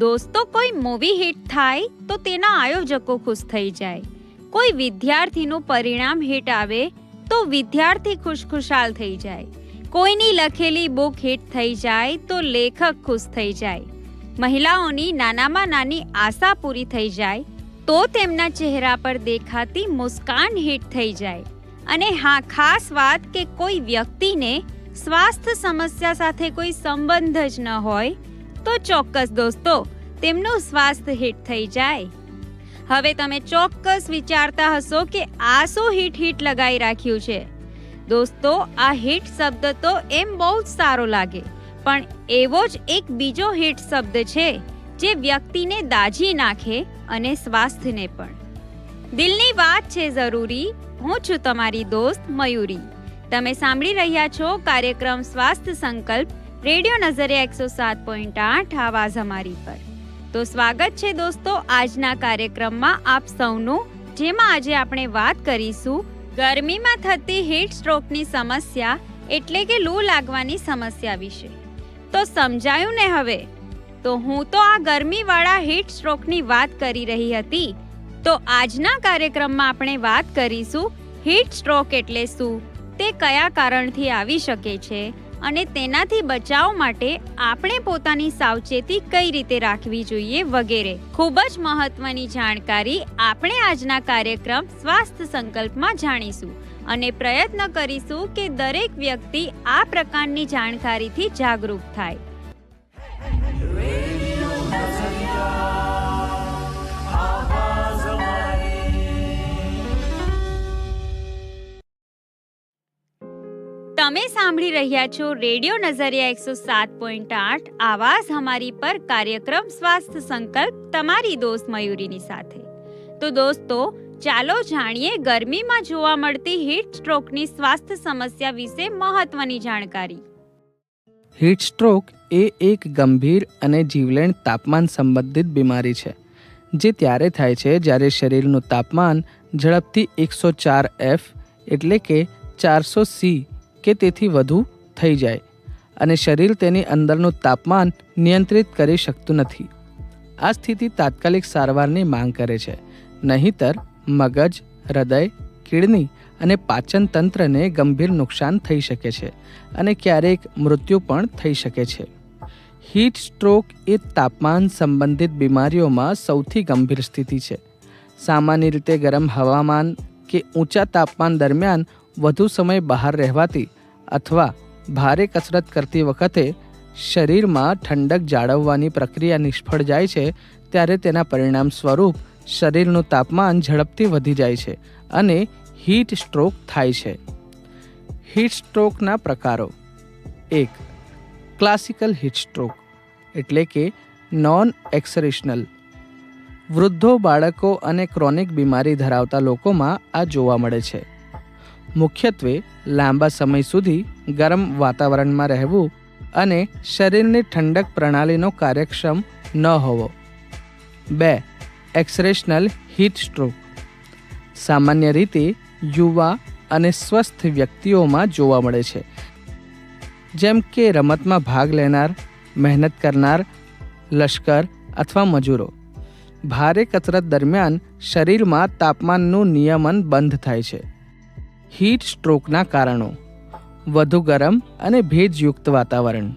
દોસ્તો, કોઈ movie hit થાય તો તેના આયોજકો ખુશ થઈ જાય. કોઈ વિદ્યાર્થીનું પરિણામ હિટ આવે તો વિદ્યાર્થી ખુશખુશાલ થઈ જાય. કોઈની લખેલી બુક હિટ થઈ જાય તો લેખક ખુશ થઈ જાય. મહિલાઓની નાનામાં નાની આશા પૂરી થઈ જાય તો તેમના ચહેરા પર દેખાતી મુસ્કાન હિટ થઈ જાય. અને હા, ખાસ વાત કે કોઈ વ્યક્તિને સ્વાસ્થ્ય સમસ્યા સાથે કોઈ સંબંધ જ ન હોય તો ચોક્કસ દોસ્તો તેમનું સ્વાસ્થ્ય હિટ થઈ જાય. હવે તમે ચોક્કસ વિચારતા હશો કે આ શું હિટ લગાઈ રાખ્યું છે. દોસ્તો, આ હિટ શબ્દ તો એમ બહુ જ સારો લાગે, પણ એવો જ એક બીજો હિટ શબ્દ છે જે વ્યક્તિને દાઝી નાખે અને સ્વાસ્થ્યને પણ. દિલની વાત છે જરૂરી. હું છું તમારી દોસ્ત મયુરી. તમે સાંભળી રહ્યા છો કાર્યક્રમ સ્વાસ્થ્ય સંકલ્પ, રેડિયો નઝરિયા 107.8 આવાજ અમારી પર. તો સ્વાગત છે દોસ્તો આજના કાર્યક્રમમાં આપ સૌનું, જેમાં આજે આપણે વાત કરીશું ગરમીમાં થતી હીટ સ્ટ્રોકની સમસ્યા એટલે કે લૂ લાગવાની સમસ્યા વિશે. તો સમજાયું ને હવે? તો હું તો આ ગરમીવાળા હીટ સ્ટ્રોકની વાત કરી રહી હતી. તો આજના કાર્યક્રમમાં આપણે વાત કરીશું હીટ સ્ટ્રોક એટલે શું, તે કયા કારણથી આવી શકે છે અને તેનાથી બચાવ માટે આપણે પોતાની સાવચેતી કઈ રીતે રાખવી જોઈએ વગેરે ખૂબ જ મહત્વની જાણકારી આપણે આજના કાર્યક્રમ સ્વાસ્થ્ય સંકલ્પમાં જાણીશું અને પ્રયત્ન કરીશું કે દરેક વ્યક્તિ આ પ્રકારની જાણકારીથી જાગૃત થાય. તમે સાંભળી રહ્યા છો રેડિયો નઝરિયા 107.8 આવાજ હમારી પર કાર્યક્રમ સ્વાસ્થ્ય સંકલ્પ તમારી દોસ્ત મયુરીની સાથે. તો દોસ્તો, ચાલો જાણીએ ગરમીમાં જોવા મળતી હીટ સ્ટ્રોકની સ્વાસ્થ્ય સમસ્યા વિશે મહત્વની જાણકારી. હીટ સ્ટ્રોક એ એક ગંભીર અને જીવલેણ તાપમાન સંબંધિત બીમારી છે, જે ત્યારે થાય છે જ્યારે શરીરનું તાપમાન ઝડપથી 104F એટલે કે 400C કે તેથી વધુ થઈ જાય અને શરીર તેની અંદરનું તાપમાન નિયંત્રિત કરી શકતું નથી. આ સ્થિતિ તાત્કાલિક સારવારની માંગ કરે છે, નહીંતર મગજ, હૃદય, કિડની અને પાચન તંત્રને ગંભીર નુકસાન થઈ શકે છે અને ક્યારેક મૃત્યુ પણ થઈ શકે છે. હીટ સ્ટ્રોક એ તાપમાન સંબંધિત બીમારીઓમાં સૌથી ગંભીર સ્થિતિ છે. સામાન્ય રીતે ગરમ હવામાન કે ઊંચા તાપમાન દરમિયાન વધુ સમય બહાર રહેવાથી અથવા ભારે કસરત કરતી વખતે શરીરમાં ઠંડક જાળવવાની પ્રક્રિયા નિષ્ફળ જાય છે, ત્યારે તેના પરિણામ સ્વરૂપ શરીરનું તાપમાન ઝડપથી વધી જાય છે અને હીટ સ્ટ્રોક થાય છે. હીટ સ્ટ્રોકના પ્રકારો: 1. ક્લાસિકલ હીટ સ્ટ્રોક એટલે કે નોન એક્સરેશનલ. વૃદ્ધો, બાળકો અને ક્રોનિક બીમારી ધરાવતા લોકોમાં આ જોવા મળે છે. મુખ્યત્વે લાંબા સમય સુધી ગરમ વાતાવરણમાં રહેવું અને શરીરની ઠંડક પ્રણાલીનો કાર્યક્ષમ ન હોવો. 2. એક્સરેશનલ હીટ સ્ટ્રોક સામાન્ય રીતે યુવા અને સ્વસ્થ વ્યક્તિઓમાં જોવા મળે છે, જેમ કે રમતમાં ભાગ લેનાર, મહેનત કરનાર, લશ્કર અથવા મજૂરો. ભારે કસરત દરમિયાન શરીરમાં તાપમાનનું નિયમન બંધ થાય છે. હીટ સ્ટ્રોકના કારણો: વધુ ગરમ અને ભેજયુક્ત વાતાવરણ,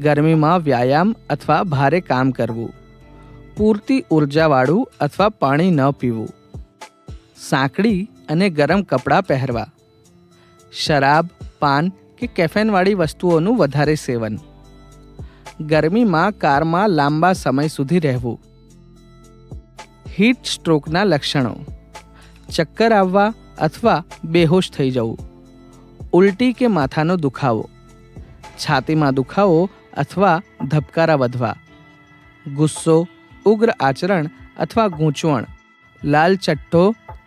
ગરમીમાં વ્યાયામ અથવા ભારે કામ કરવું, પૂરતી ઉર્જાવાળું અથવા પાણી ન પીવું, સાંકડી અને ગરમ કપડાં પહેરવા, શરાબ, પાન કે કેફેનવાળી વસ્તુઓનું વધારે સેવન, ગરમીમાં કારમાં લાંબા સમય સુધી રહેવું. હીટ સ્ટ્રોકના લક્ષણો: ચક્કર આવવા અથવા બેહોશ થઈ જવું, ઉલટી કે માથાનો દુખાવો, છાતીમાં દુખાવો અથવા ધબકારા વધવા, ગુસ્સો, ઉગ્ર આચરણ અથવા ગૂંચવણ, લાલ ચટ્ટો,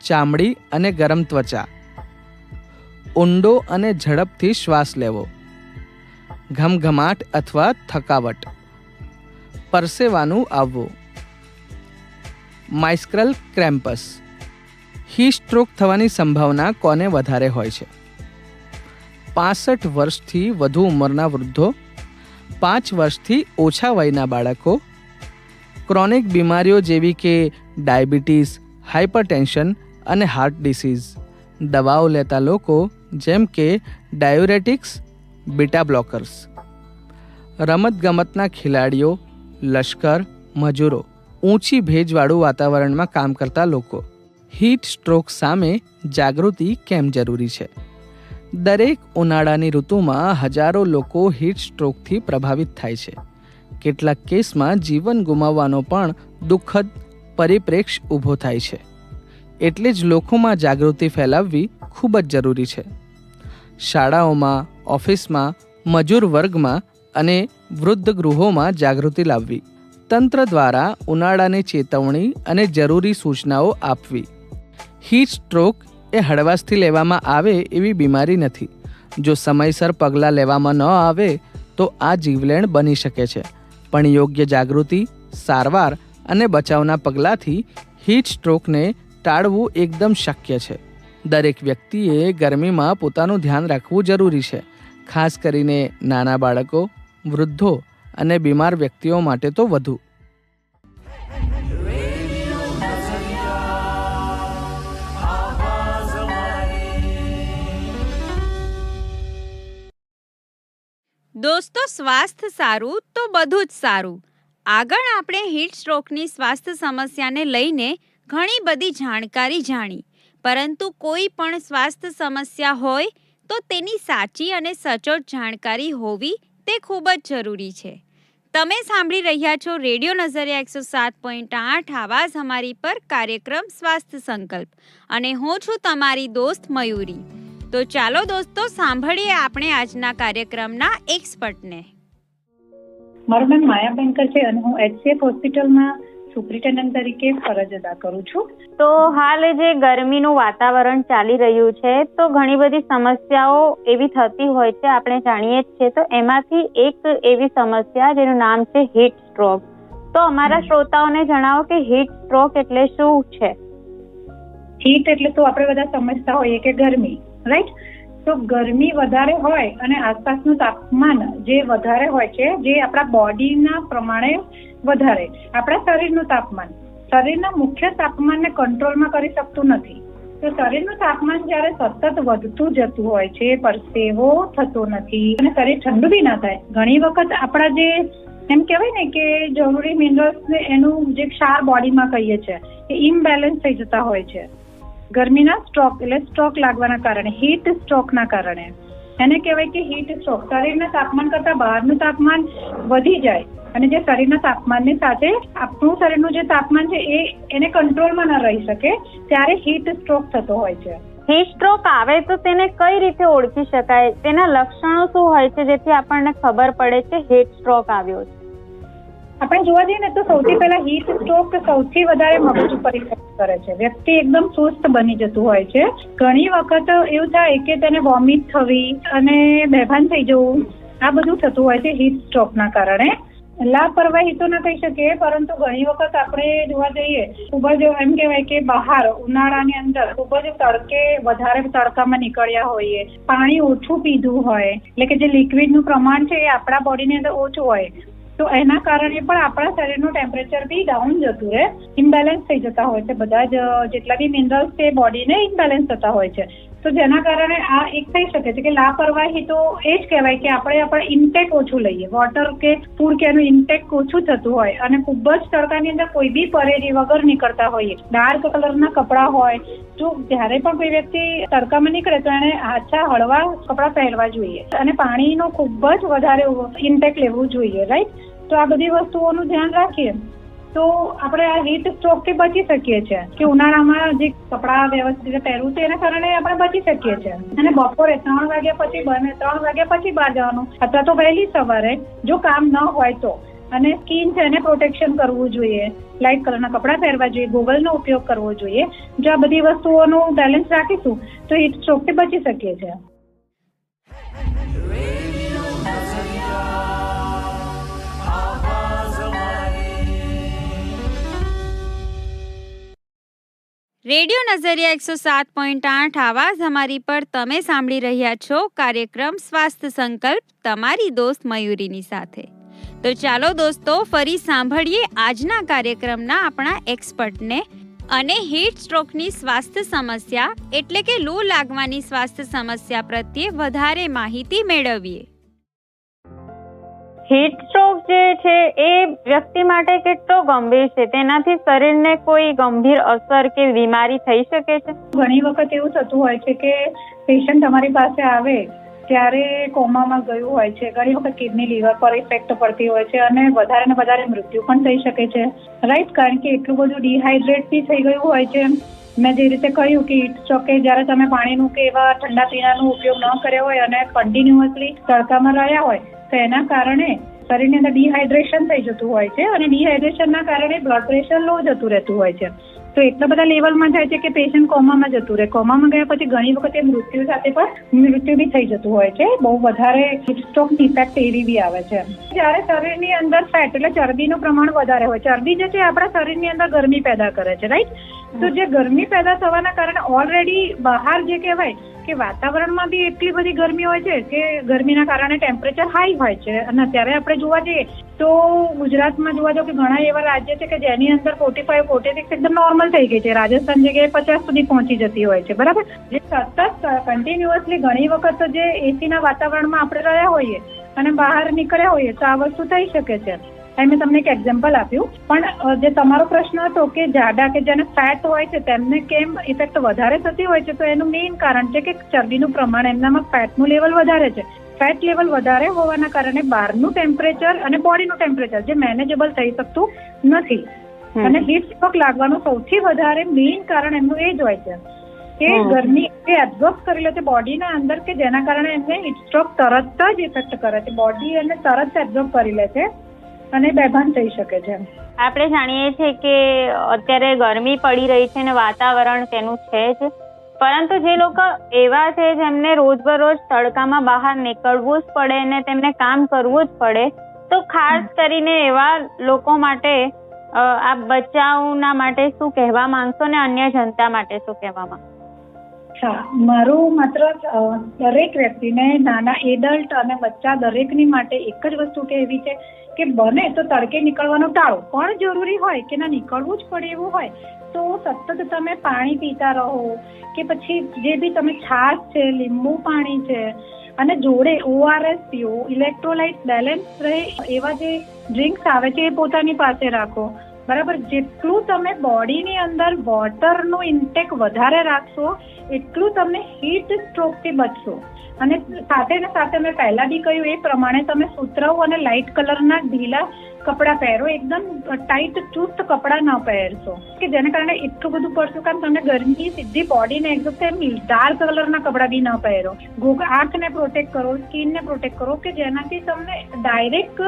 ચામડી અને ગરમ ત્વચા, ઊંડો અને ઝડપથી શ્વાસ લેવો, ઘમઘમાટ અથવા થકાવટ, પરસેવાનું આવવું. માઇસ્ક્રલ ક્રેમ્પસ. હીટ સ્ટ્રોક થવાની સંભાવના કોને વધારે હોય છે? 65 વર્ષથી વધુ ઉંમરના વૃદ્ધો, 5 વર્ષથી ઓછા વયના બાળકો, ક્રોનિક બીમારીઓ જેવી કે ડાયાબિટીસ, હાઇપરટેન્શન અને હાર્ટ ડિસીઝ. દવાઓ લેતા લોકો જેમ કે ડાયુરેટિક્સ, બીટા બ્લોકર્સ. રમતગમતના ખેલાડીઓ, લશ્કર, મજૂરો, ઊંચી ભેજવાળું વાતાવરણમાં કામ કરતા લોકો. હીટ સ્ટ્રોક સામે જાગૃતિ કેમ જરૂરી છે? દરેક ઉનાળાની ઋતુમાં હજારો લોકો હીટ સ્ટ્રોકથી પ્રભાવિત થાય છે. કેટલાક કેસમાં જીવન ગુમાવવાનો પણ દુઃખદ પરિપ્રેક્ષ્ય ઊભો થાય છે. એટલે જ લોકોમાં જાગૃતિ ફેલાવવી ખૂબ જ જરૂરી છે. શાળાઓમાં, ઓફિસમાં, મજૂર વર્ગમાં અને વૃદ્ધ ગૃહોમાં જાગૃતિ લાવવી. તંત્ર દ્વારા ઉનાળાની ચેતવણી અને જરૂરી સૂચનાઓ આપવી. હીટ સ્ટ્રોક એ હળવાશથી લેવામાં આવે એવી બીમારી નથી. જો સમયસર પગલાં લેવામાં ન આવે તો આ જીવલેણ બની શકે છે. પણ યોગ્ય જાગૃતિ, સારવાર અને બચાવના પગલાંથી હીટ સ્ટ્રોકને ટાળવું એકદમ શક્ય છે. દરેક વ્યક્તિએ ગરમીમાં પોતાનું ધ્યાન રાખવું જરૂરી છે. ખાસ કરીને નાના બાળકો, વૃદ્ધો અને બીમાર વ્યક્તિઓ માટે તો વધુ. દોસ્તો, સ્વાસ્થ્ય સારું તો બધું જ સારું. આગળ આપણે હીટ સ્ટ્રોકની સ્વાસ્થ્ય સમસ્યાને લઈને ઘણી બધી જાણકારી જાણી. પરંતુ કોઈ પણ સ્વાસ્થ્ય સમસ્યા હોય તો તેની સાચી અને સચોટ જાણકારી હોવી તે ખૂબ જ જરૂરી છે. તમે સાંભળી રહ્યા છો રેડિયો નઝરિયા 107.8 આવાઝ અમારી પર કાર્યક્રમ સ્વાસ્થ્ય સંકલ્પ, અને હું છું તમારી દોસ્ત મયુરી. તો ચાલો દોસ્તો, સાંભળીએ આપણે આજના કાર્યક્રમના એક્સપર્ટને. મારું નામ માયા બેંકર છે અને હું HCF હોસ્પિટલમાં સુપ્રિન્ટેન્ડન્ટ તરીકે ફરજ અદા કરું છું. તો હાલ જે ગરમીનું વાતાવરણ ચાલી રહ્યું છે તો ઘણી બધી સમસ્યાઓ એવી થતી હોય છે, આપણે જાણીએ જ છીએ. તો એમાંથી એક એવી સમસ્યા જેનું નામ છે હીટ સ્ટ્રોક. તો અમારા શ્રોતાઓને જણાવો કે હીટ સ્ટ્રોક એટલે શું છે? હીટ એટલે તો આપણે બધા સમજતા હોઈએ કે ગરમી, રાઈટ? તો ગરમી વધારે હોય અને આસપાસનું તાપમાન જે વધારે હોય છે, જે આપણા બોડીના પ્રમાણે વધારે, આપણા શરીરનું તાપમાન શરીરના મુખ્ય તાપમાનને કંટ્રોલમાં કરી શકતું નથી. તો શરીરનું તાપમાન જ્યારે સતત વધતું જતું હોય છે, પરસેવો થતો નથી અને શરીર ઠંડુ બી ના થાય. ઘણી વખત આપણા જે એમ કહેવાય ને કે જરૂરી મિનરલ્સ એનું જે ક્ષાર બોડીમાં કહીએ છીએ એ ઇમ્બેલેન્સ થઈ જતા હોય છે ગરમીના સ્ટ્રોક, એટલે સ્ટ્રોક લાગવાના કારણે, હીટ સ્ટ્રોકના કારણે. એને કહેવાય કે હીટ સ્ટ્રોક. શરીરના તાપમાન કરતાં બહારનું તાપમાન વધી જાય અને જે શરીરના તાપમાનની સાથે આપણું શરીરનું જે તાપમાન છે એને કંટ્રોલમાં ન રહી શકે, ત્યારે હીટ સ્ટ્રોક થતો હોય છે. હીટ સ્ટ્રોક આવે તો તેને કઈ રીતે ઓળખી શકાય? તેના લક્ષણો શું હોય છે જેથી આપણને ખબર પડે કે હીટ સ્ટ્રોક આવ્યો છે? આપણે જોવા જઈએ ને તો સૌથી પહેલા હીટ સ્ટ્રોક સૌથી વધારે મગજ ઉપર ઇફેક્ટ કરે છે. વ્યક્તિ એકદમ સુસ્ત બની જતું હોય છે. ઘણી વખત એવું થાય કે તેને વોમિટ થવી અને બેભાન થઈ જવું, આ બધું થતું હોય છે હીટ સ્ટ્રોકના કારણે. લાપરવાહી તો ના કહી શકીએ, પરંતુ ઘણી વખત આપણે જોવા જઈએ ખૂબ જ એમ કહેવાય કે બહાર ઉનાળાની અંદર ખૂબ જ તડકે વધારે તડકામાં નીકળ્યા હોઈએ, પાણી ઓછું પીધું હોય, એટલે કે જે લિક્વિડનું પ્રમાણ છે એ આપણા બોડીની અંદર ઓછું હોય, તો એના કારણે પણ આપણા શરીરનું ટેમ્પરેચર બી ડાઉન જતું રહે, ઇમ્બેલેન્સ થઈ જતા હોય છે. બધા જ જેટલા બી મિનરલ્સ છે બોડીને ઇમ્બેલેન્સ થતા હોય છે. તો જેના કારણે આ એક થઈ શકે છે કે લાપરવાહી તો એ જ કહેવાય કે આપણે ઇન્ટેક ઓછું લઈએ, વોટર કે ફૂડ કે એનું ઇન્ટેક ઓછું થતું હોય અને ખૂબ જ તડકાની અંદર કોઈ બી પરેજી વગર નીકળતા હોઈએ, ડાર્ક કલરના કપડાં હોય. જો જ્યારે પણ કોઈ વ્યક્તિ તડકામાં નીકળે તો એને આછા હળવા કપડાં પહેરવા જોઈએ અને પાણીનો ખૂબ જ વધારે ઇન્ટેક લેવું જોઈએ, રાઈટ? તો આ બધી વસ્તુઓનું ધ્યાન રાખીએ તો આપણે આ હીટ સ્ટ્રોક થી બચી શકીએ છીએ કે ઉનાળામાં જે કપડાં વ્યવસ્થિત પહેરવું છે એના કારણે આપણે બચી શકીએ છીએ. અને બપોરે 3 વાગ્યા પછી 3 વાગ્યા પછી બહાર જવાનું અથવા તો વહેલી સવારે જો કામ ન હોય તો. અને સ્કિન છે એને પ્રોટેક્શન કરવું જોઈએ, લાઇટ કલરના કપડાં પહેરવા જોઈએ, ગોગલનો ઉપયોગ કરવો જોઈએ. જો આ બધી વસ્તુઓનું બેલેન્સ રાખીશું તો હીટ સ્ટ્રોક થી બચી શકીએ છીએ. રેડિયો નઝરિયા 107.8 આવાઝ અમારી પર તમે સાંભળી રહ્યા છો કાર્યક્રમ સ્વાસ્થ્ય સંકલ્પ તમારી દોસ્ત મયુરીની સાથે. તો ચાલો દોસ્તો, ફરી સાંભળીએ આજના કાર્યક્રમના આપણા એક્સપર્ટને અને હીટ સ્ટ્રોકની સ્વાસ્થ્ય સમસ્યા એટલે કે લૂ લાગવાની સ્વાસ્થ્ય સમસ્યા પ્રત્યે વધારે માહિતી મેળવીએ. હીટ સ્ટ્રોક જે છે એ વ્યક્તિ માટે કેટલો ગંભીર છે? તેનાથી શરીરને કોઈ ગંભીર અસર કે બીમારી થઈ શકે છે? ઘણી વખત એવું થતું હોય છે કે પેશન્ટ અમારી પાસે આવે ત્યારે કોમામાં ગયું હોય છે. ઘણી વખત કિડની લીવર પર ઇફેક્ટ પડતી હોય છે અને વધારે ને વધારે મૃત્યુ પણ થઈ શકે છે, રાઈટ? કારણ કે એટલું બધું ડિહાઇડ્રેટ બી થઈ ગયું હોય છે. મેં જે રીતે કહ્યું કે હીટ સ્ટ્રોક કે જ્યારે તમે પાણીનું કે એવા ઠંડા પીણાનો ઉપયોગ ન કર્યો હોય અને કન્ટિન્યુઅસલી તડકામાં રહ્યા હોય તો એના કારણે શરીરની અંદર ડિહાઇડ્રેશન થઈ જતું હોય છે અને ડિહાઇડ્રેશનના કારણે બ્લડ પ્રેશર લો જતું રહેતું હોય છે. તો એટલા બધા લેવલમાં જાય છે કે પેશન્ટ કોમામાં જતું રહે. કોમામાં ગયા પછી ઘણી વખત એ મૃત્યુ સાથે પણ મૃત્યુ બી થઈ જતું હોય છે. બહુ વધારે હીટ સ્ટ્રોકની ઇફેક્ટ એવી બી આવે છે. જ્યારે શરીરની અંદર ફેટ એટલે ચરબીનું પ્રમાણ વધારે હોય. ચરબી જે છે આપણા શરીરની અંદર ગરમી પેદા કરે છે, રાઈટ? તો જે ગરમી પેદા થવાના કારણે ઓલરેડી બહાર જે કહેવાય કે વાતાવરણમાં બી એટલી બધી ગરમી હોય છે કે ગરમીના કારણે ટેમ્પરેચર હાઈ હોય છે. અને અત્યારે આપણે જોવા જઈએ તો ગુજરાતમાં જોવા જાવ કે ઘણા એવા રાજ્ય છે કે જેની અંદર 45, 46 એકદમ નોર્મલ થઈ ગઈ છે. રાજસ્થાન જગ્યાએ 50 સુધી પહોંચી જતી હોય છે, બરાબર? જે સતત કન્ટિન્યુઅસલી ઘણી વખત જે એસીના વાતાવરણમાં આપણે રહ્યા હોઈએ અને બહાર નીકળ્યા હોઈએ તો આ વસ્તુ થઈ શકે છે. મેં તમને એક એક્ઝામ્પલ આપ્યું. પણ જે તમારો પ્રશ્ન હતો કે જાડા કે જેને ફેટ હોય છે તેમને કેમ ઇફેક્ટ વધારે થતી હોય છે, તો એનું મેઇન કારણ છે કે ચરબીનું પ્રમાણ, એમનામાં ફેટનું લેવલ વધારે છે. ફેટ લેવલ વધારે હોવાના કારણે બહારનું ટેમ્પરેચર અને બોડીનું ટેમ્પરેચર જે મેનેજેબલ થઈ શકતું નથી. અને હીટ સ્ટ્રોક લાગવાનું સૌથી વધારે મેઇન કારણ એમનું એ જ હોય છે કે ગરમી એ એબ્ઝોર્બ કરી લે છે બોડીના અંદર, કે જેના કારણે એમને હીટ સ્ટ્રોક તરત જ ઇફેક્ટ કરે છે. બોડી એને તરત એબ્ઝોર્બ કરી લે છે અને બેભાન થઈ શકે છે. આપણે જાણીએ છીએ કે અત્યારે ગરમી પડી રહી છે અને વાતાવરણ તેનું છે જ, પરંતુ જે લોકો એવા છે જેમને રોજબરોજ તડકામાં બહાર નીકળવું જ પડે અને તેમને કામ કરવું જ પડે, તો ખાસ કરીને એવા લોકો માટે આ બચાવના માટે શું કહેવા માંગશો અને અન્ય જનતા માટે શું કહેવા માંગશો? હા, મારું માત્ર દરેક વ્યક્તિને, નાના એડલ્ટ અને બચ્ચા દરેકની માટે એક જ વસ્તુ કહેવી છે કે બને તો તડકે નીકળવાનું ટાળો. પણ જરૂરી હોય કે ના નીકળવું જ પડે એવું હોય તો સતત તમે પાણી પીતા રહો, કે પછી જે બી તમે છાશ છે, લીંબુ પાણી છે અને જોડે ORS પીઓ, ઇલેક્ટ્રોલાઇટ બેલેન્સ રહે એવા જે ડ્રિંક્સ આવે છે એ પોતાની પાસે રાખો, બરાબર? જેટલું તમે બોડીની અંદર વોટરનું ઇન્ટેક વધારે રાખશો એટલું તમને હીટ સ્ટ્રોકથી બચશો. અને સાથે ને સાથે મેં પહેલા બી કહ્યું એ પ્રમાણે તમે સુતરાઉ અને લાઇટ કલરના ઢીલા કપડાં પહેરો. એકદમ ટાઈટ ચુસ્ત કપડાં ન પહેરશો કે જેને કારણે એટલું બધું પડશું કારણ તમને ગરમી સીધી બોડીને એક્ઝોર્બ થાય. ડાર્ક કલરના કપડાં બી ન પહેરો. આંખને પ્રોટેક્ટ કરો, સ્કિનને પ્રોટેક્ટ કરો, કે જેનાથી તમને ડાયરેક્ટ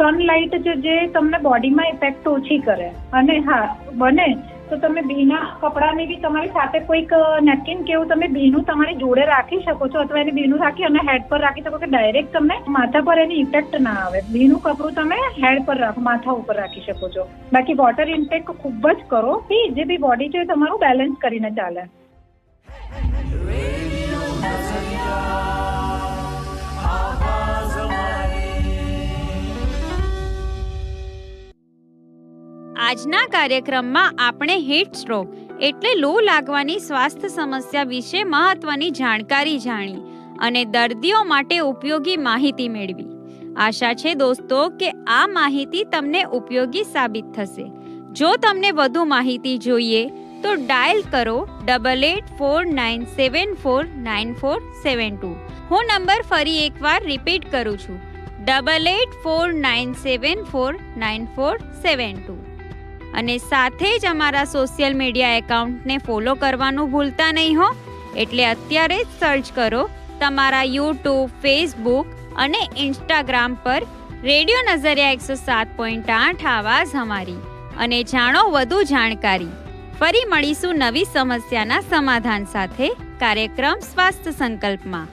સનલાઇટ જે તમને બોડીમાં ઇફેક્ટ ઓછી કરે. અને હા, બને તો તમે ભીના કપડાને બી તમારી સાથે કોઈક નેપકિન કે એવું તમે ભીનું તમારી જોડે રાખી શકો છો, અથવા એને ભીનું રાખી અને હેડ પર રાખી શકો કે ડાયરેક્ટ તમને માથા પર એની ઇફેક્ટ ના આવે. ભીનું કપડું તમે હેડ પર રાખો, માથા ઉપર રાખી શકો છો. બાકી વોટર ઇન્ટેક ખૂબ જ કરો કે જે બી બોડી છે તમારું બેલેન્સ કરીને ચાલે. આજના કાર્યક્રમમાં આપણે હીટ સ્ટ્રોક એટલે લૂ લાગવાની સ્વાસ્થ્ય સમસ્યા વિશે મહત્વની જાણકારી જાણી અને દર્દીઓ માટે ઉપયોગી માહિતી મેળવી. આશા છે દોસ્તો કે આ માહિતી તમને ઉપયોગી સાબિત થશે. જો તમને વધુ માહિતી જોઈએ તો ડાયલ કરો 8849749472. હું નંબર ફરી એકવાર રિપીટ કરું છું, 8849749472. અને સાથે જ અમારા સોશિયલ મીડિયા એકાઉન્ટને ફોલો કરવાનું ભૂલતા નહીં હો. એટલે અત્યારે જ સર્ચ કરો તમારા યુટ્યુબ, ફેસબુક અને ઇન્સ્ટાગ્રામ પર રેડિયો નઝરિયા 107.8 આવાઝ હમારી અને જાણો વધુ જાણકારી. ફરી મળીશું નવી સમસ્યાના સમાધાન સાથે કાર્યક્રમ સ્વાસ્થ્ય સંકલ્પમાં.